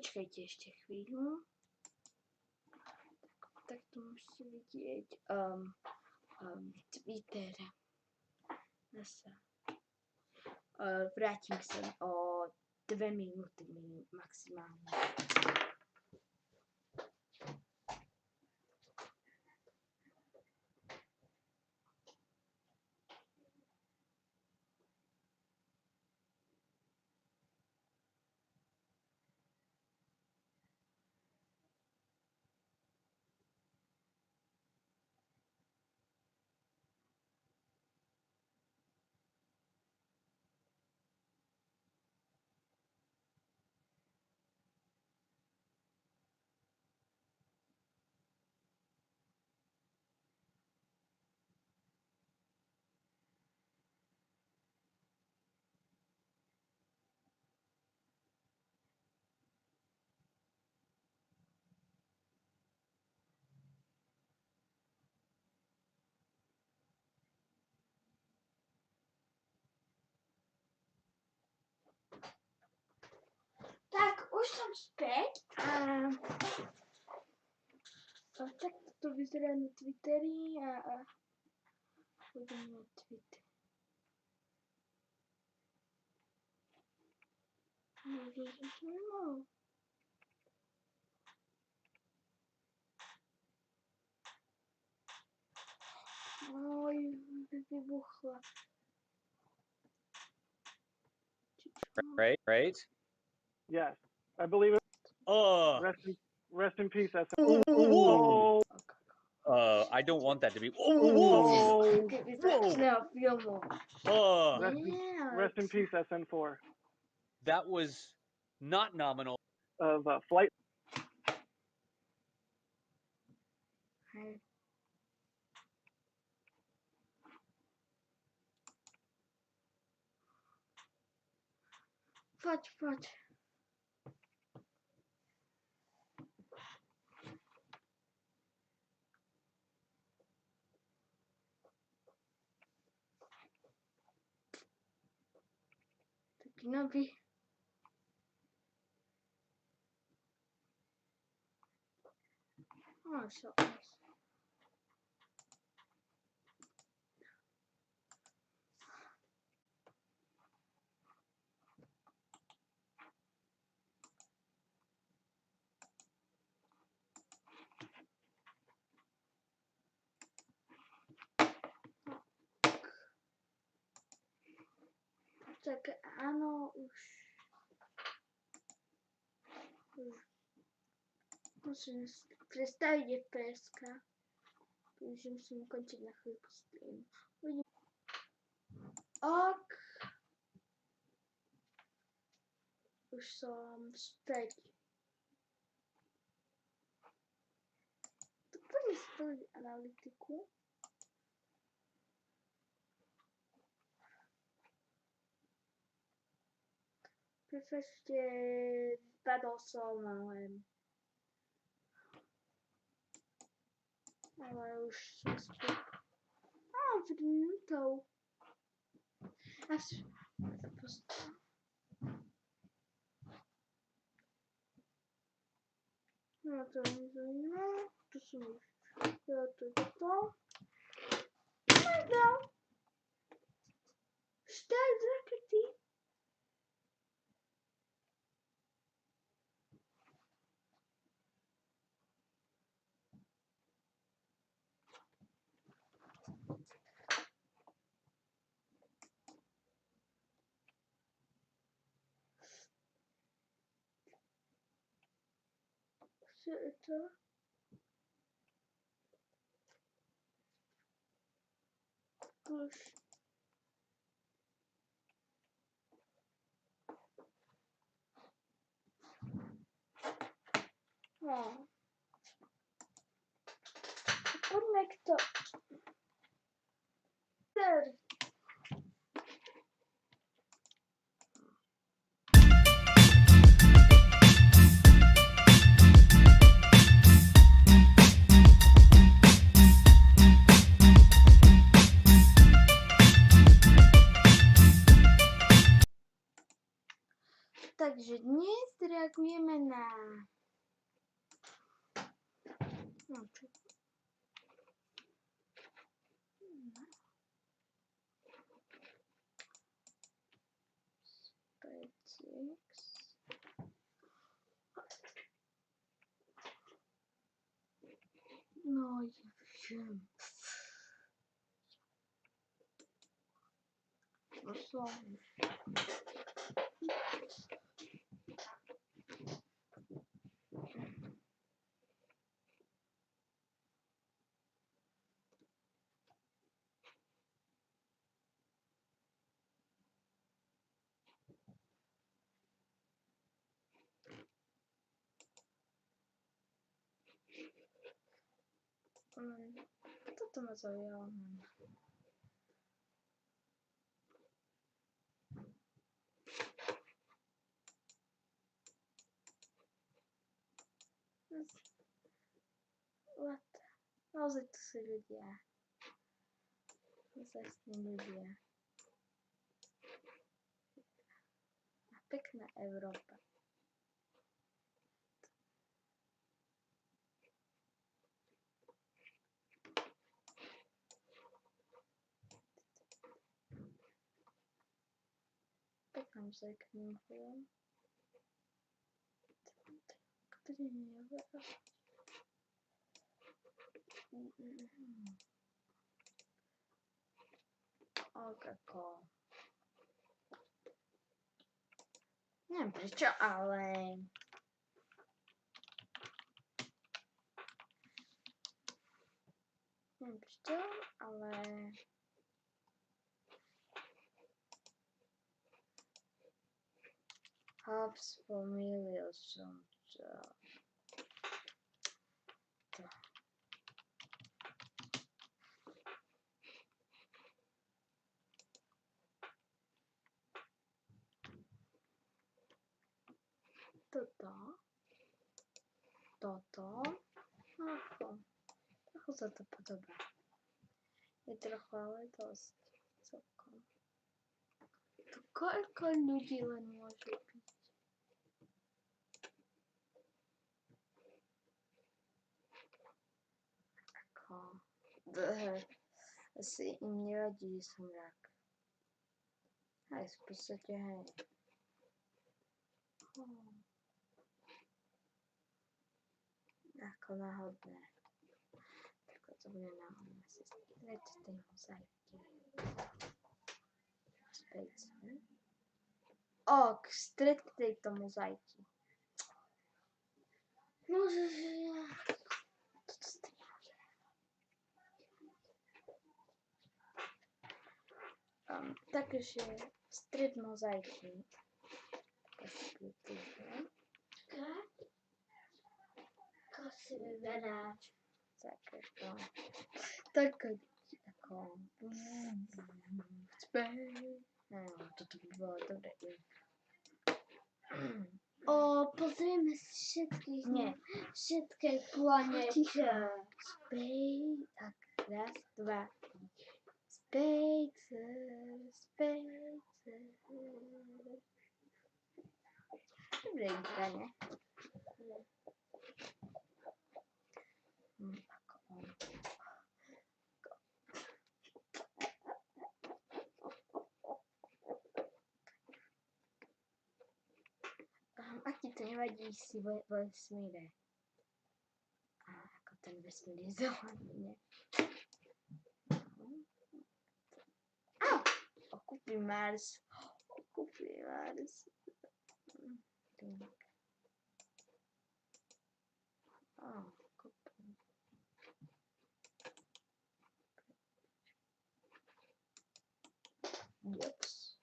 Počkejte ešte chvíľu. Tak to musíte vidieť. Twitter. Zasa. Vrátim sa o 2 minúty maximálne. Tak, už som späť a tak to vyzerá na Twitteri a budem na Twitter. Oj, vybuchla. Right? Yes, I believe it. Oh. Rest in peace, SM. Whoa. I don't want that to be. Whoa. Začne filmu. Rest in peace, SN4. That was not nominal. Of flight. Hej. Poď. Taký nový. Tak áno, už musím prestaviť FPS-ka. Takže musím ukončiť na chvíľku stream. Ok. Už som späť. Tak poďme spraviť analytiku. Prepačte, spadol som, ale už som späť. Pred minútou. No to nezaujíma, to som už. Ja to je to. Nedal. Štát z rakety. Co je to? Už. No. Poďme k to. Takže dnes reagujeme na No, čo? Six. No, wiem. No co? Kto to ma zaujęło? What? Naozaj to sú ľudia. Zastní ľudia. A pekná Európa. Pekná mozaika mimochodom. Ktorý nie je veľa. Kako. Neviem prečo, ale... Neviem prečo, ale... Spomínal som to. Toto. Trochu sa to podobá. Je trochu, ale dosť. Celkom. To koľko ľudí len môže byť? Ako... Asi im nevadí, že som rak. Aj v podstate, hej. Ako náhodné. Tak to bude náhodné. Asi stred tej mozaiky. Späť. K stred tejto mozaiky. Môže, že ja... Toto strinuje. Takže stred mozaiky. Ako si vyberáš? Tako. Toto by bolo dobré. Pozrieme si všetkých. Nie. Všetké planety. Space. Tak, raz, dva. Space. Dobre, Inka, ne? Ako on. Ak ti to nevadí, si vo vesmíre. A ako ten vesmír je zelený, ne? Kúpim Mars. Yes.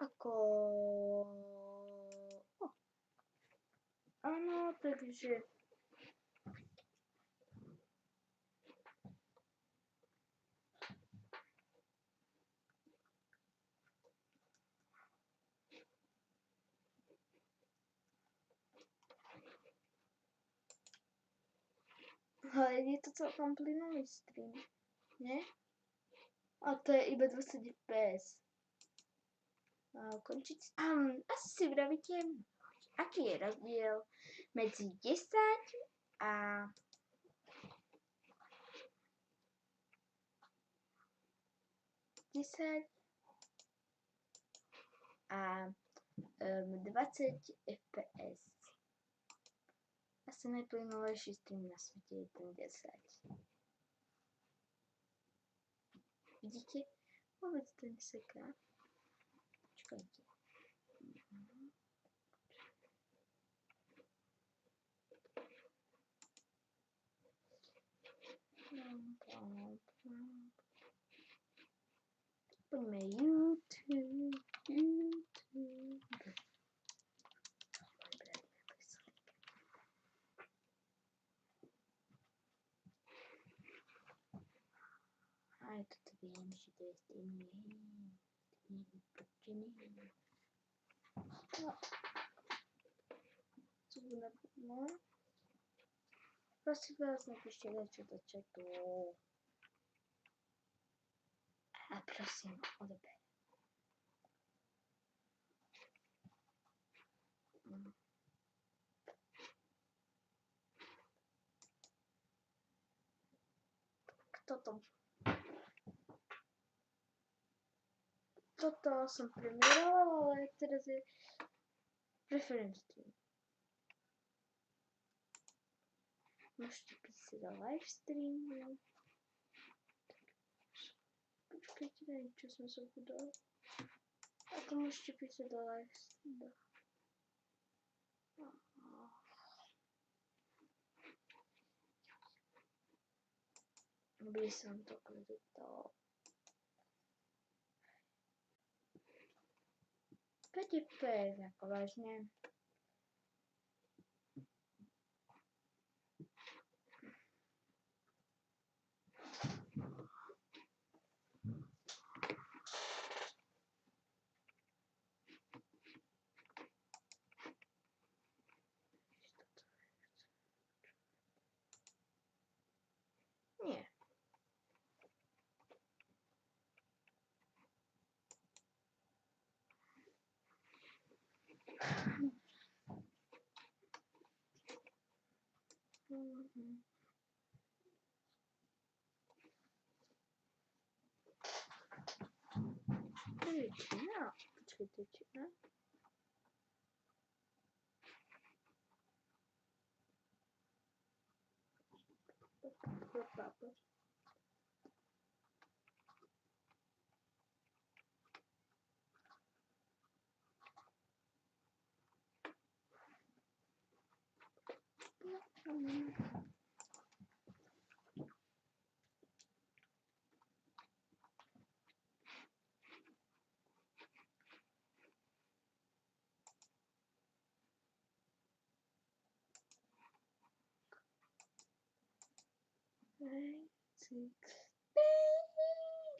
Ako... Áno, takže... Ale je to celkom plynulý stream, nie? A to je iba 20 fps. ukončiť. Asi si vravíte, aký je rozdiel medzi 10 a 10 a 20 fps. Asi najplynulejší stream na svete je ten 10. Vidíte? Vôbec to neseká. Počkajte. Poďme YouTube. Aj toto viem, že to je streaming. No. Prosím vás, napíšte niečo do chatu. A prosím, odober. Toto som premiérovala, ale teraz je preference stream. Môžete písať do live streamu. Počkajte, neviem, čo som zabudol. Ako môžete písať do live streamu. By som to kreditoval. 5 FPS, ako vážne. Nie. Čina? Počkajte, čina?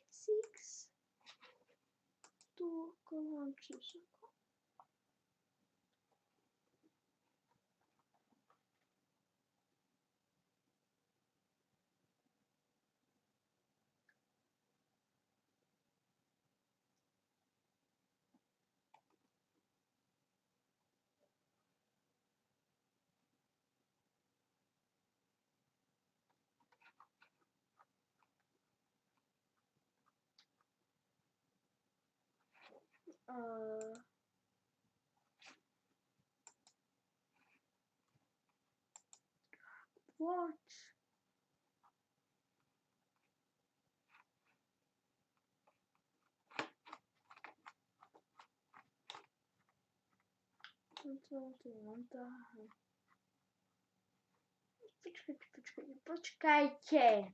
Six. Tu kończę się. Watch. Počkajte.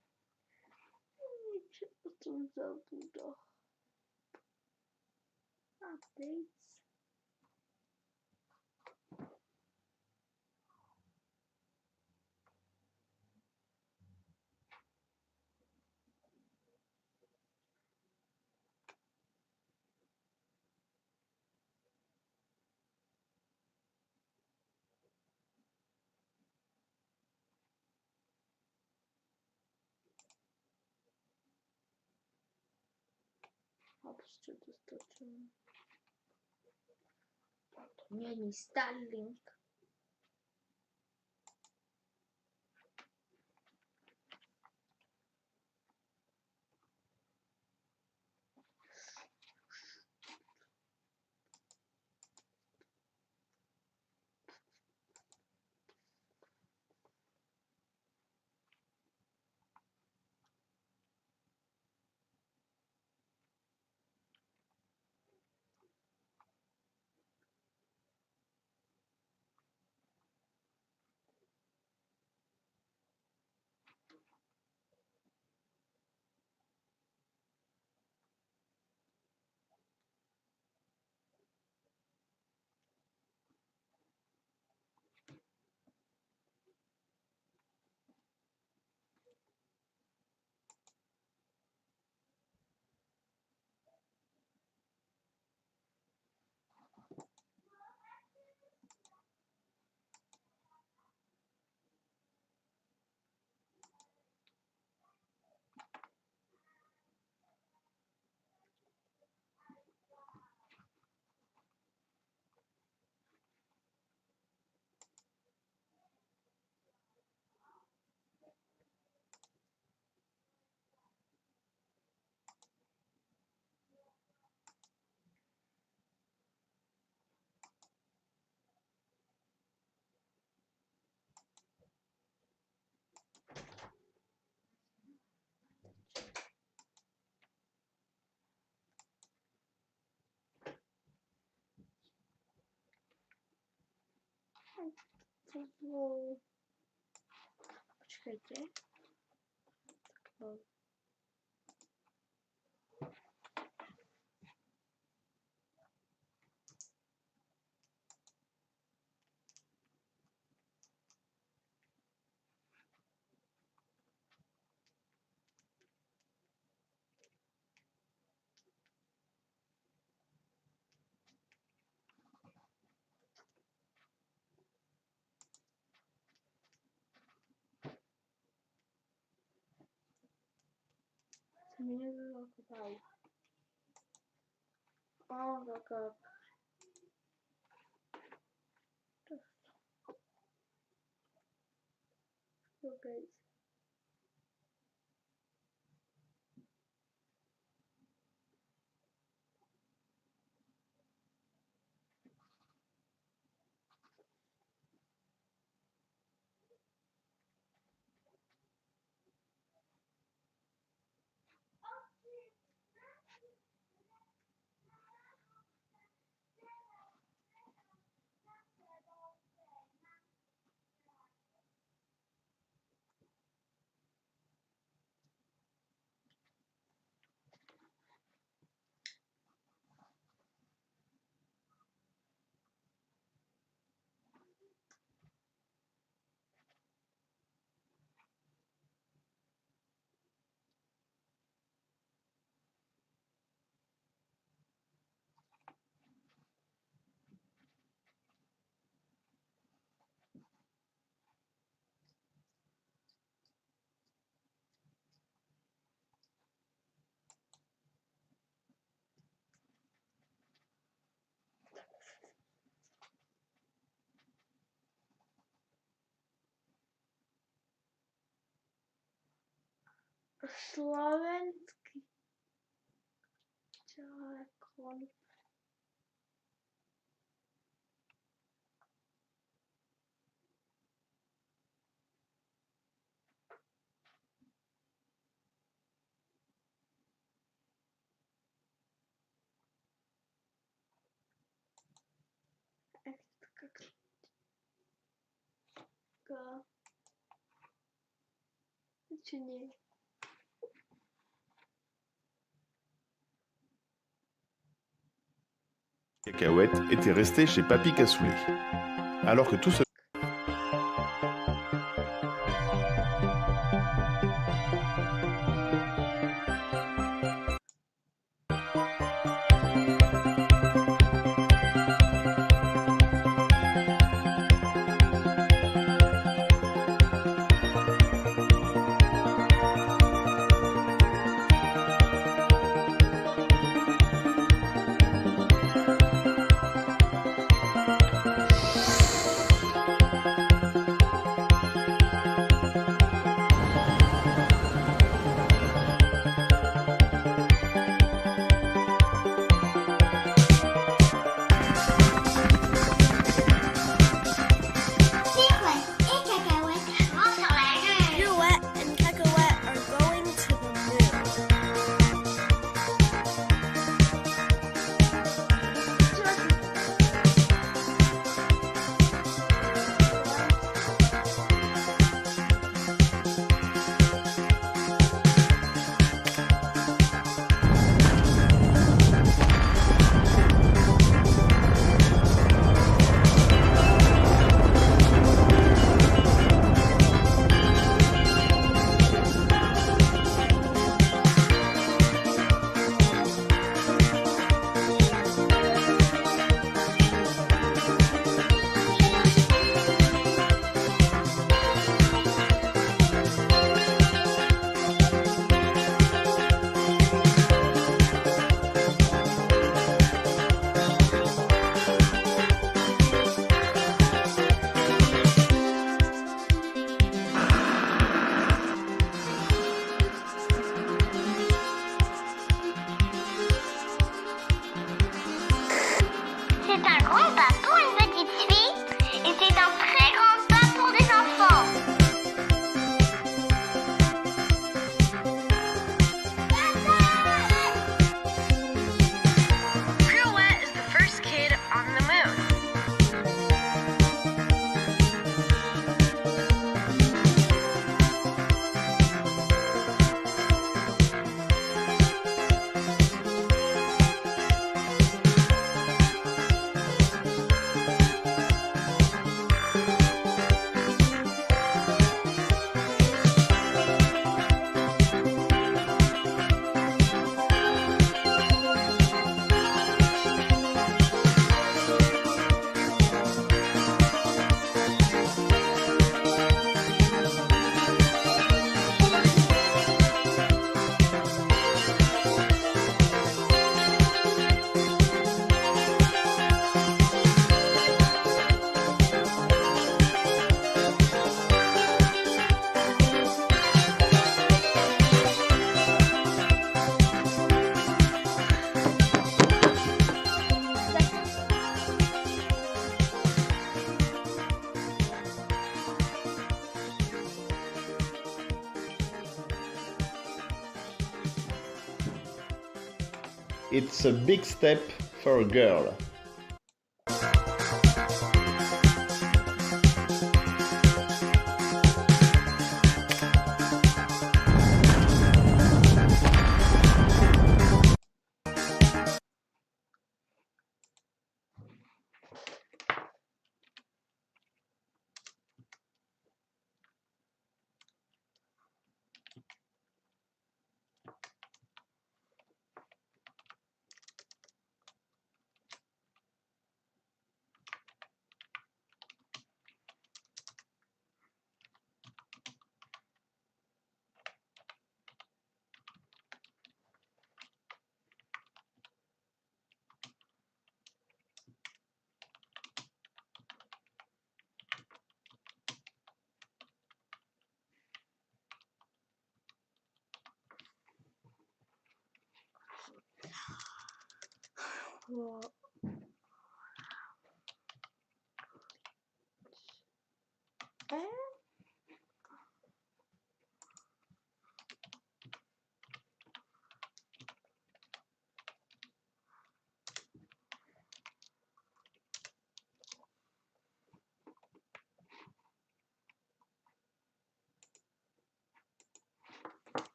Niečo som zabudol. Updates. Obszczy dostarczyłem. Není Starlink. Počkejte. No. Se mi někdo zakopal. Tak. Okay. Slovenský telekon. Czy nie? Cacahuète était resté chez Papy Cassoulet. Alors que tout se It's a big step for a girl. Well,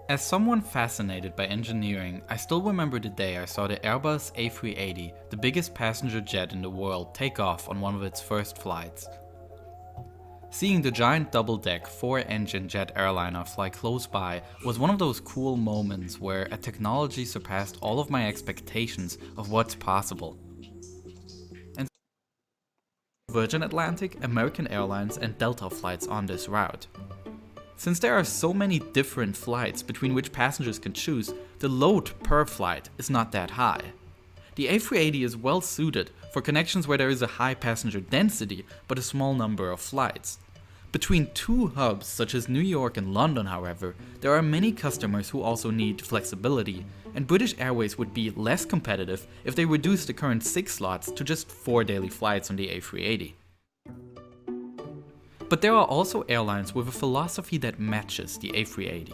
As someone fascinated by engineering, I still remember the day I saw the Airbus A380, the biggest passenger jet in the world, take off on one of its first flights. Seeing the giant double-deck, 4-engine jet airliner fly close by was one of those cool moments where a technology surpassed all of my expectations of what's possible. And Virgin Atlantic, American Airlines and Delta flights on this route. Since there are so many different flights between which passengers can choose, the load per flight is not that high. The A380 is well suited for connections where there is a high passenger density but a small number of flights. Between two hubs such as New York and London, however, there are many customers who also need flexibility, and British Airways would be less competitive if they reduced the current 6 slots to just 4 daily flights on the A380. But there are also airlines with a philosophy that matches the A380.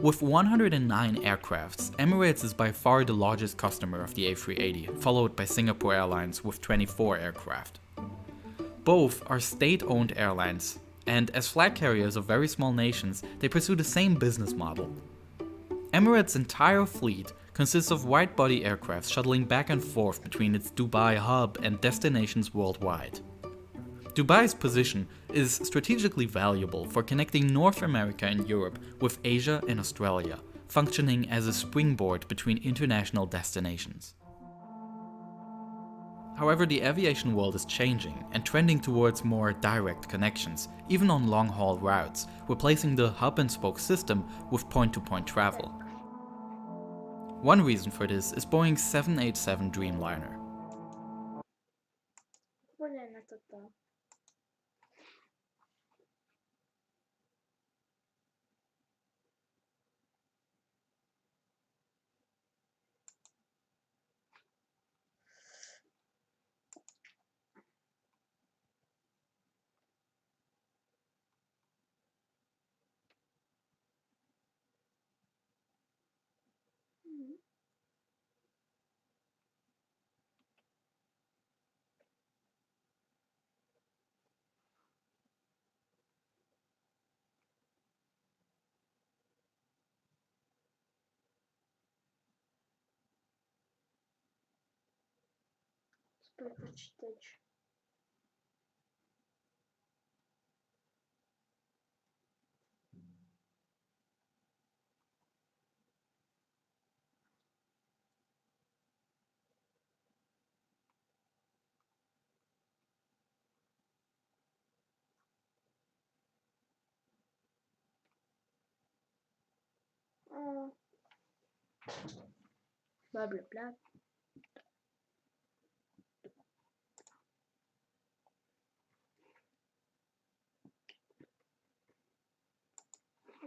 With 109 aircrafts, Emirates is by far the largest customer of the A380, followed by Singapore Airlines with 24 aircraft. Both are state-owned airlines, and as flag carriers of very small nations, they pursue the same business model. Emirates' entire fleet consists of wide-body aircraft shuttling back and forth between its Dubai hub and destinations worldwide. Dubai's position is strategically valuable for connecting North America and Europe with Asia and Australia, functioning as a springboard between international destinations. However, the aviation world is changing and trending towards more direct connections, even on long-haul routes, replacing the hub-and-spoke system with point-to-point travel. One reason for this is Boeing's 787 Dreamliner. Blah blah blah.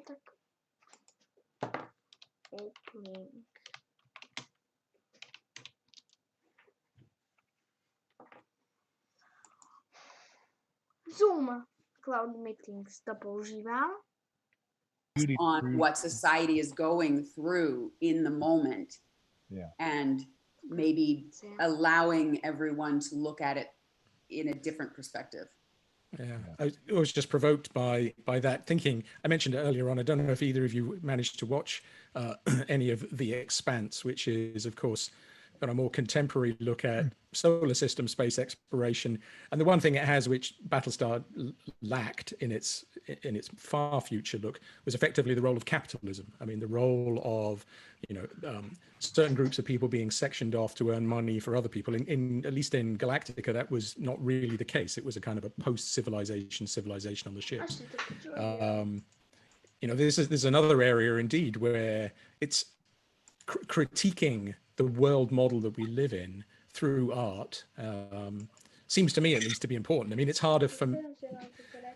Tak. Opening. Zoom. Cloud meetings to používám. On what society is going through in the moment. Yeah. And maybe allowing everyone to look at it in a different perspective. Yeah, I was just provoked by that thinking. I mentioned it earlier on. I don't know if either of you managed to watch any of The Expanse, which is, of course, a more contemporary look at solar system space exploration. And the one thing it has, which Battlestar lacked in its far future look, was effectively the role of capitalism. I mean, the role of certain groups of people being sectioned off to earn money for other people. At least in Galactica, that was not really the case. It was a kind of a post-civilization on the ships. This is another area indeed where it's critiquing the world model that we live in through art seems to me at least to be important. I mean, it's harder for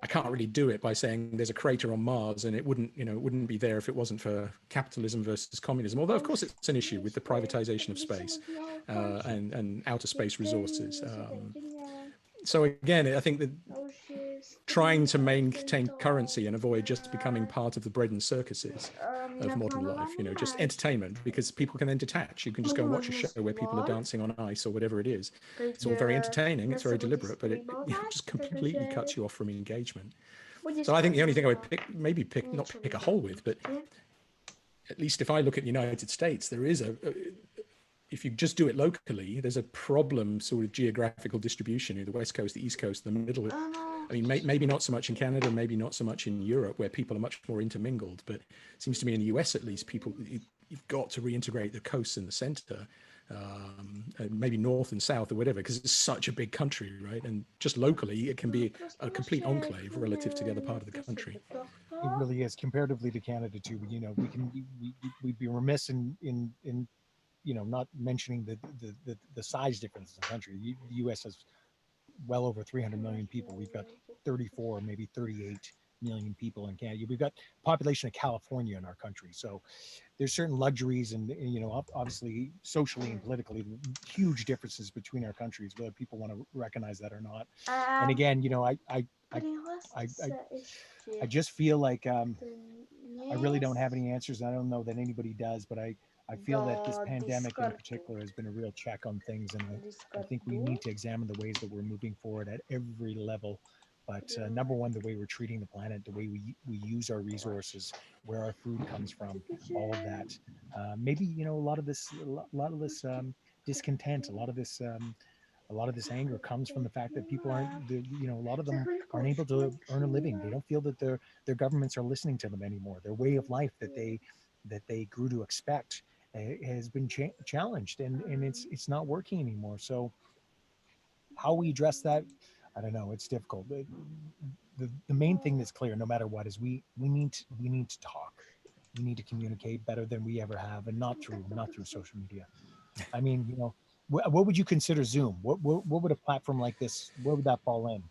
I can't really do it by saying there's a crater on Mars and it wouldn't be there if it wasn't for capitalism versus communism. Although of course it's an issue with the privatization of space and outer space resources. So again, I think that trying to maintain currency and avoid just becoming part of the bread and circuses of modern life, just entertainment, because people can then detach. You can just go and watch a show where people are dancing on ice or whatever it is. It's all very entertaining, it's very deliberate, but it just completely cuts you off from engagement. So I think the only thing I would not pick a hole with, but at least if I look at the United States, there is if you just do it locally, there's a problem sort of geographical distribution, the West Coast, the East Coast, the middle. I mean, maybe not so much in Canada, maybe not so much in Europe, where people are much more intermingled. But it seems to me in the US, at least, you've got to reintegrate the coasts and the center, maybe north and south or whatever, because it's such a big country, right? And just locally, it can be a complete enclave relative to the other part of the country. It really is, comparatively to Canada too. We'd be remiss in not mentioning the size difference in the country. The U.S. has well over 300 million people. We've got 34, maybe 38 million people in Canada. We've got population of California in our country. So there's certain luxuries and obviously socially and politically huge differences between our countries, whether people want to recognize that or not. And again, I just feel like I really don't have any answers. I don't know that anybody does, but I feel that this pandemic in particular has been a real check on things, and I think we need to examine the ways that we're moving forward at every level. But number one, the way we're treating the planet, the way we use our resources, where our food comes from, all of that. Maybe a lot of this discontent, a lot of this anger comes from the fact that people a lot of them aren't able to earn a living. They don't feel that their governments are listening to them anymore. Their way of life that they grew to expect has been challenged, and it's not working anymore. So how we address that, I don't know. It's difficult. The main thing that's clear, no matter what, is we need to talk. We need to communicate better than we ever have, and not through social media. I mean, what would you consider Zoom? What would a platform like this? Where would that fall in?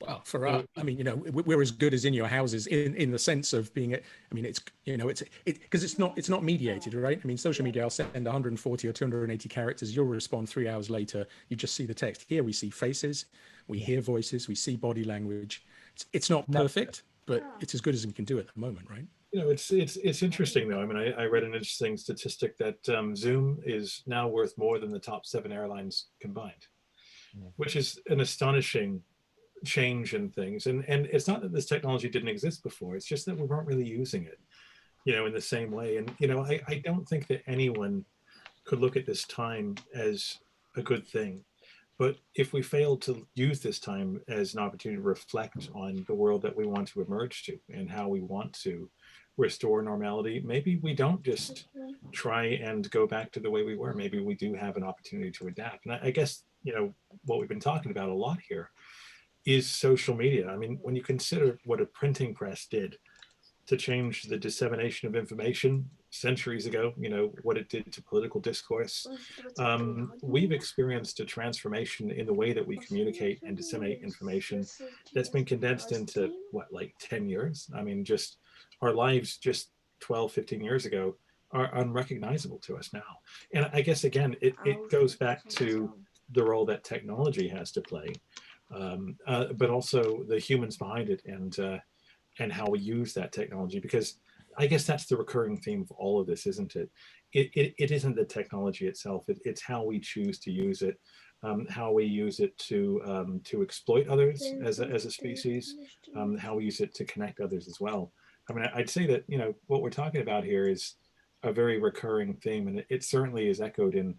Well, for us, I mean, we're as good as in your houses in the sense of being. I mean, it's because it's not mediated, right? I mean, social media, I'll send 140 or 280 characters. You'll respond 3 hours later. You just see the text. Here we see faces, we hear voices, we see body language. It's not perfect, but it's as good as we can do at the moment, right? It's interesting though. I mean, I read an interesting statistic that Zoom is now worth more than the top 7 airlines combined, which is an astonishing change in things. And it's not that this technology didn't exist before. It's just that we weren't really using it, in the same way. And, I don't think that anyone could look at this time as a good thing. But if we fail to use this time as an opportunity to reflect on the world that we want to emerge to and how we want to restore normality, maybe we don't just try and go back to the way we were. Maybe we do have an opportunity to adapt. And I guess, what we've been talking about a lot here is social media. I mean, when you consider what a printing press did to change the dissemination of information centuries ago, what it did to political discourse. We've experienced a transformation in the way that we communicate and disseminate information that's been condensed into like 10 years. I mean, just our lives just 12, 15 years ago are unrecognizable to us now. And I guess, again, it goes back to the role that technology has to play, but also the humans behind it and how we use that technology, because I guess that's the recurring theme of all of this, isn't it? It isn't the technology itself. It's how we choose to use it, how we use it to exploit others as a species, how we use it to connect others as well. I mean, I'd say that, what we're talking about here is a very recurring theme, and it certainly is echoed in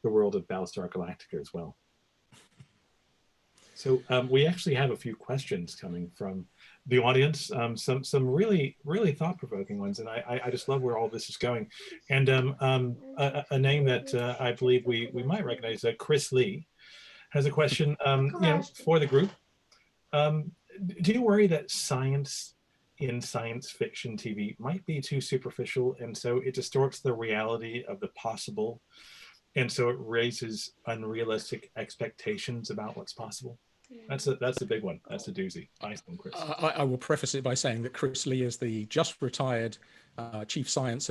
the world of Battlestar Galactica as well. So we actually have a few questions coming from the audience, some really, really thought-provoking ones, and I just love where all this is going. And a name that I believe we might recognize, Chris Lee, has a question for the group. Do you worry that science in science fiction TV might be too superficial, and so it distorts the reality of the possible, and so it raises unrealistic expectations about what's possible? That's a big one. That's a doozy. Nice one, Chris. I will preface it by saying that Chris Lee is the just retired chief science